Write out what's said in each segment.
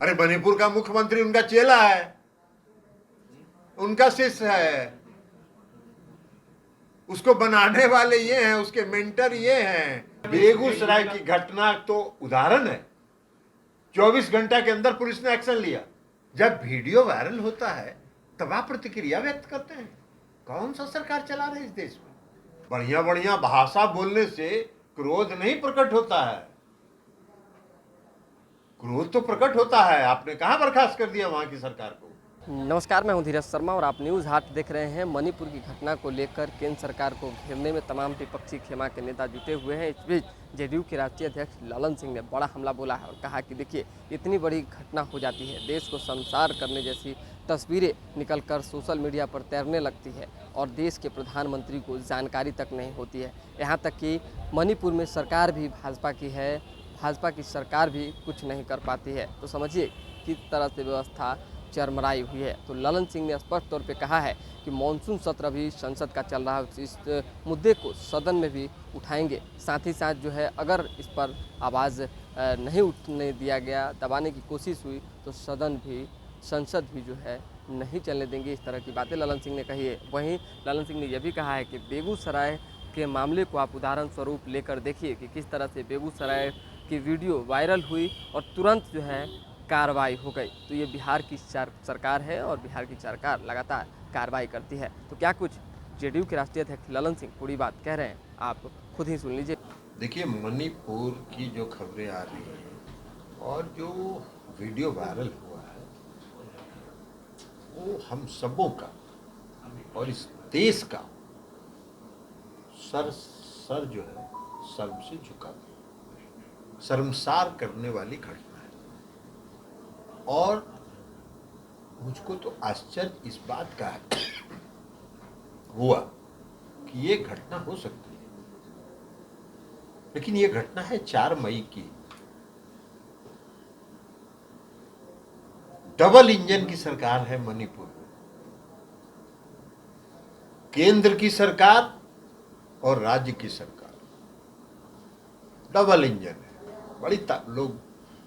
अरे मणिपुर का मुख्यमंत्री उनका चेला है, उनका शिष्य है, उसको बनाने वाले ये हैं, उसके मेंटर ये हैं। बेगूसराय की घटना तो उदाहरण है। 24 घंटा के अंदर पुलिस ने एक्शन लिया। जब वीडियो वायरल होता है तब आप प्रतिक्रिया व्यक्त करते हैं। कौन सा सरकार चला रहे इस देश में? बढ़िया बढ़िया भाषा बोलने से क्रोध नहीं प्रकट होता है, क्रोध तो प्रकट होता है। आपने कहां बर्खास्त कर दिया वहां की सरकार को? नमस्कार, मैं हूं धीरज शर्मा और आप न्यूज़ हाट देख रहे हैं। मणिपुर की घटना को लेकर केंद्र सरकार को घेरने में तमाम विपक्षी खेमा के नेता जुटे हुए हैं। इस बीच जेडीयू के राष्ट्रीय अध्यक्ष ललन सिंह ने बड़ा हमला बोला है और कहा कि देखिए, इतनी बड़ी घटना हो जाती है, देश को शर्मसार करने जैसी तस्वीरें निकलकर सोशल मीडिया पर तैरने लगती है और देश के प्रधानमंत्री को जानकारी तक नहीं होती है। यहाँ तक कि मणिपुर में सरकार भी भाजपा की है, भाजपा की सरकार भी कुछ नहीं कर पाती है। तो समझिए किस तरह से व्यवस्था चरमराई हुई है। तो ललन सिंह ने स्पष्ट तौर पे कहा है कि मानसून सत्र अभी संसद का चल रहा है, इस मुद्दे को सदन में भी उठाएंगे। साथ ही साथ जो है, अगर इस पर आवाज़ नहीं उठने दिया गया, दबाने की कोशिश हुई, तो संसद भी जो है नहीं चलने देंगे। इस तरह की बातें ललन सिंह ने कही है। वहीं ललन सिंह ने यह भी कहा है कि बेगूसराय के मामले को आप उदाहरण स्वरूप लेकर देखिए कि किस तरह से बेगूसराय की वीडियो वायरल हुई और तुरंत जो है कार्रवाई हो गई। तो ये बिहार की सरकार है और बिहार की सरकार लगातार कार्रवाई करती है। तो क्या कुछ जेडीयू के राष्ट्रीय अध्यक्ष ललन सिंह पूरी बात कह रहे हैं, आप खुद ही सुन लीजिए। देखिए, मणिपुर की जो खबरें आ रही हैं और जो वीडियो वायरल हुआ है, वो हम सबों का और इस देश का सर जो है शर्म से झुका दिया, शर्मसार करने वाली घटना है। और मुझको तो आश्चर्य इस बात का हुआ कि ये घटना हो सकती है, लेकिन ये घटना है 4 मई की। डबल इंजन की सरकार है मणिपुर में, केंद्र की सरकार और राज्य की सरकार, डबल इंजन है। बड़ी लोग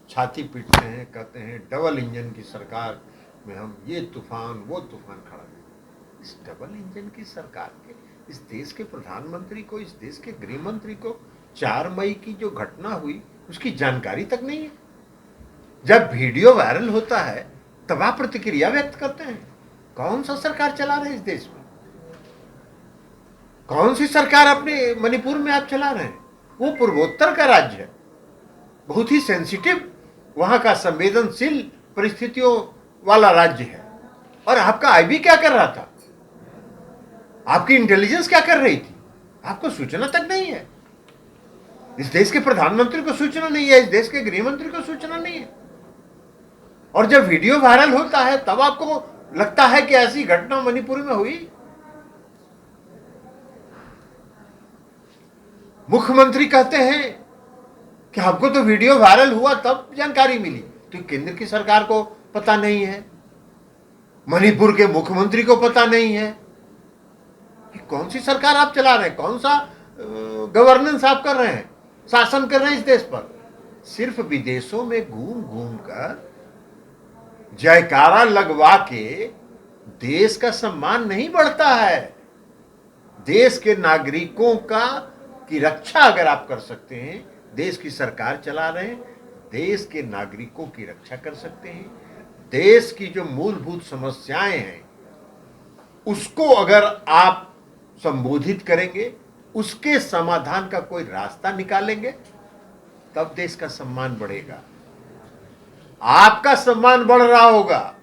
छाती पीटते हैं, कहते हैं डबल इंजन की सरकार में हम ये तूफान वो तूफान खड़ा देंगे। इस डबल इंजन की सरकार के इस देश के प्रधानमंत्री को, इस देश के गृह मंत्री को 4 मई की जो घटना हुई उसकी जानकारी तक नहीं है। जब वीडियो वायरल होता है तब आप प्रतिक्रिया व्यक्त करते हैं। कौन सा सरकार चला रहे इस देश में? कौन सी सरकार अपने मणिपुर में आप चला रहे हैं? वो पूर्वोत्तर का राज्य है, बहुत ही सेंसिटिव, वहां का संवेदनशील परिस्थितियों वाला राज्य है। और आपका आईबी क्या कर रहा था? आपकी इंटेलिजेंस क्या कर रही थी? आपको सूचना तक नहीं है। इस देश के प्रधानमंत्री को सूचना नहीं है, इस देश के गृह मंत्री को सूचना नहीं है। और जब वीडियो वायरल होता है तब आपको लगता है कि ऐसी घटना मणिपुर में हुई। मुख्यमंत्री कहते हैं कि हमको तो वीडियो वायरल हुआ तब जानकारी मिली, तो केंद्र की सरकार को पता नहीं है, मणिपुर के मुख्यमंत्री को पता नहीं है। कि कौन सी सरकार आप चला रहे हैं? कौन सा गवर्नेंस आप कर रहे हैं, शासन कर रहे हैं इस देश पर? सिर्फ विदेशों में घूम घूम कर जयकारा लगवा के देश का सम्मान नहीं बढ़ता है। देश के नागरिकों की रक्षा अगर आप कर सकते हैं, देश की सरकार चला रहे हैं, देश के नागरिकों की रक्षा कर सकते हैं, देश की जो मूलभूत समस्याएं हैं उसको अगर आप संबोधित करेंगे, उसके समाधान का कोई रास्ता निकालेंगे, तब देश का सम्मान बढ़ेगा, आपका सम्मान बढ़ रहा होगा।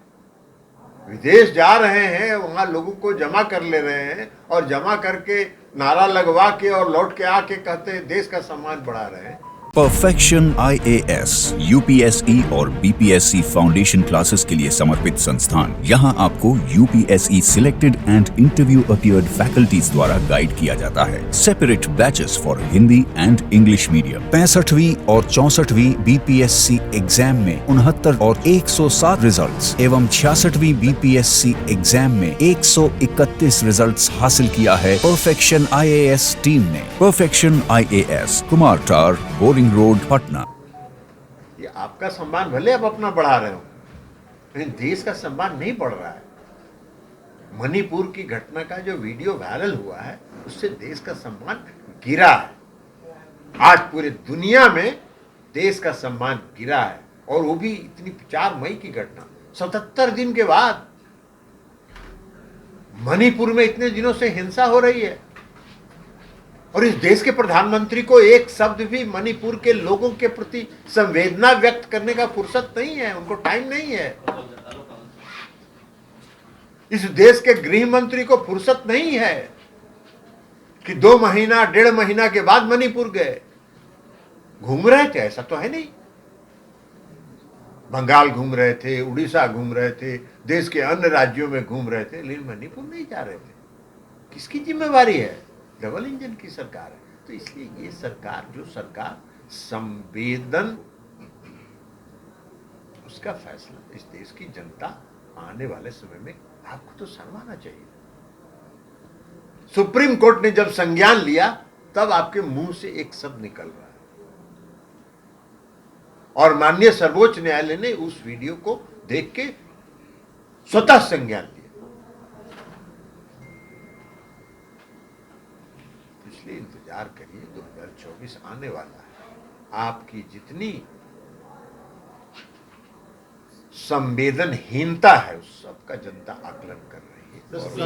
विदेश जा रहे हैं, वहां लोगों को जमा कर ले रहे हैं और जमा करके नारा लगवा के और लौट के आके कहते हैं देश का सम्मान बढ़ा रहे हैं। परफेक्शन IAS, UPSE और BPSC फाउंडेशन क्लासेस के लिए समर्पित संस्थान। यहाँ आपको UPSE selected and interview appeared faculties द्वारा गाइड किया जाता है। Separate batches for Hindi and English medium. 65वीं और 64वीं BPSC एग्जाम में 69 और 107 रिजल्ट्स एवं 66वीं BPSC एग्जाम में 131 रिजल्ट्स हासिल किया है परफेक्शन IAS टीम ने। परफेक्शन IAS, कुमार टार, बोरिंग रोड, पटना। कि आपका सम्मान भले आप अपना बढ़ा रहे हो, लेकिन देश का सम्मान नहीं बढ़ रहा है। मणिपुर की घटना का जो वीडियो वायरल हुआ है, उससे देश का सम्मान गिरा है। आज पूरे दुनिया में देश का सम्मान गिरा है, और वो भी इतनी 4 मई की घटना, 77 दिन के बाद। मणिपुर में इतने दिनों से हिंसा हो रही है, और इस देश के प्रधानमंत्री को एक शब्द भी मणिपुर के लोगों के प्रति संवेदना व्यक्त करने का फुर्सत नहीं है, उनको टाइम नहीं है। इस देश के गृह मंत्री को फुर्सत नहीं है कि 2 महीना 1.5 महीना के बाद मणिपुर गए। घूम रहे थे, ऐसा तो है नहीं। बंगाल घूम रहे थे, उड़ीसा घूम रहे थे, देश के अन्य राज्यों में घूम रहे थे, लेकिन मणिपुर नहीं जा रहे थे। किसकी जिम्मेवारी है? डबल इंजन की सरकार है। तो इसलिए ये सरकार, जो सरकार संवेदन, उसका फैसला इस देश की जनता आने वाले समय में, आपको तो शर्माना चाहिए। सुप्रीम कोर्ट ने जब संज्ञान लिया, तब आपके मुंह से एक शब्द निकल रहा है, और माननीय सर्वोच्च न्यायालय ने उस वीडियो को देख के स्वतः संज्ञान लिया। इसलिए इंतजार करिए, 2024 आने वाला है। आपकी जितनी संवेदनहीनता है, उस सबका जनता आकलन कर रही है।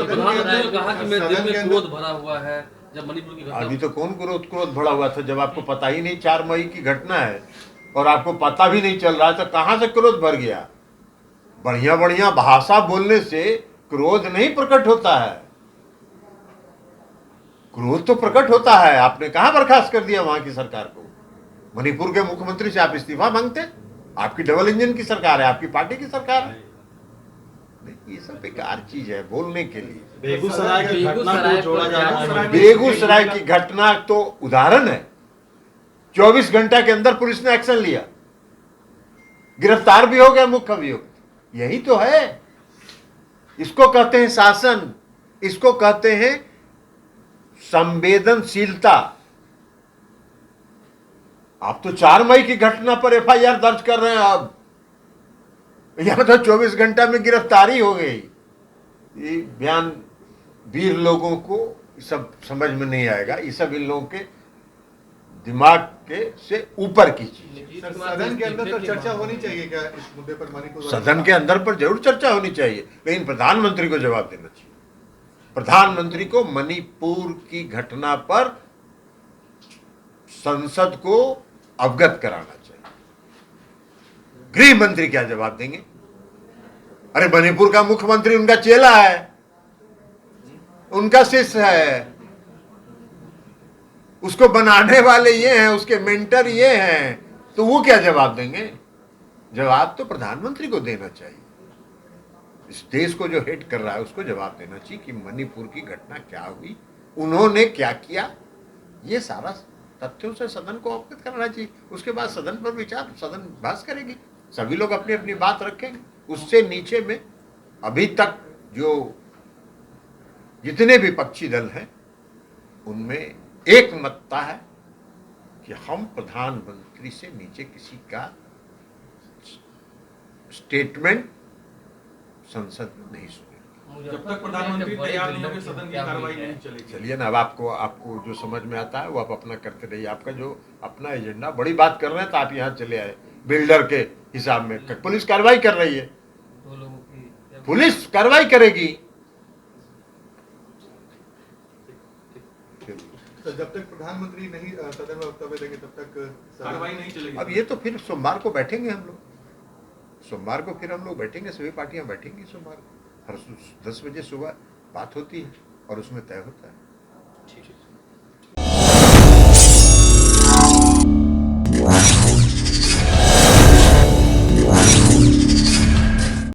प्रधान कहा कि मैं दिल में क्रोध भरा हुआ है जब मणिपुर की घटना। अभी तो कौन क्रोध भरा हुआ था, जब आपको पता ही नहीं 4 मई की घटना है, और आपको पता भी नहीं चल रहा है, तो कहां से क्रोध भर गया? बढ़िया बढ़िया भाषा बोलने से क्रोध नहीं प्रकट होता है। क्रोध तो प्रकट होता है। आपने कहां बर्खास्त कर दिया वहां की सरकार को? मणिपुर के मुख्यमंत्री से आप इस्तीफा मांगते? आपकी डबल इंजन की सरकार है, आपकी पार्टी की सरकार है। नहीं, ये सब बेकार चीज है बोलने के लिए। बेगूसराय की घटना को जोड़ा जा रहा है। बेगूसराय की घटना तो उदाहरण है। 24 घंटा के अंदर पुलिस ने एक्शन लिया, गिरफ्तार भी हो गया मुख्य अभियुक्त। यही तो है, इसको कहते हैं शासन, इसको कहते हैं संवेदनशीलता। आप तो 4 मई की घटना पर एफआईआर दर्ज कर रहे हैं, अब यहां तो 24 घंटा में गिरफ्तारी हो गई। ये बयान वीर लोगों को सब समझ में नहीं आएगा। ये सब इन लोगों के दिमाग के से ऊपर की चीज। सदन के अंदर तो चर्चा होनी चाहिए क्या इस मुद्दे पर? मणिपुर सदन के अंदर पर जरूर चर्चा होनी चाहिए, लेकिन प्रधानमंत्री को जवाब देना चाहिए। प्रधानमंत्री को मणिपुर की घटना पर संसद को अवगत कराना चाहिए। गृह मंत्री क्या जवाब देंगे? अरे मणिपुर का मुख्यमंत्री उनका चेला है, उनका शिष्य है, उसको बनाने वाले ये हैं, उसके मेंटर ये हैं, तो वो क्या जवाब देंगे? जवाब तो प्रधानमंत्री को देना चाहिए। इस देश को जो हेट कर रहा है उसको जवाब देना चाहिए कि मणिपुर की घटना क्या हुई, उन्होंने क्या किया। ये सारा तथ्यों से सदन को अवगत करना चाहिए। उसके बाद सदन पर विचार, सदन बहस करेगी, सभी लोग अपनी अपनी बात रखेंगे। उससे नीचे में अभी तक जो जितने भी विपक्षी दल हैं, उनमें एक मतता है कि हम प्रधानमंत्री से नीचे किसी का स्टेटमेंट संसद में नहीं सुनेंगे। जब तक प्रधानमंत्री तैयार नहीं होंगे सदन की कार्रवाई नहीं चलेगी। चलिए ना, अब आपको जो समझ में आता है वो आप अपना करते रहिए। आपका जो अपना एजेंडा, बड़ी बात कर रहे हैं तो आप यहाँ चले आए बिल्डर के हिसाब में। पुलिस कार्रवाई कर रही है, पुलिस कार्रवाई करेगी। तो जब तक प्रधानमंत्री नहीं सदन में वक्तव्य देंगे तब तक कार्रवाई नहीं चलेगी। अब ये तो फिर सोमवार को बैठेंगे हम लोग, सोमवार को फिर हम लोग बैठेंगे, सभी पार्टियां बैठेंगी सोमवार को। हर 10 बजे सुबह बात होती है और उसमें तय होता है।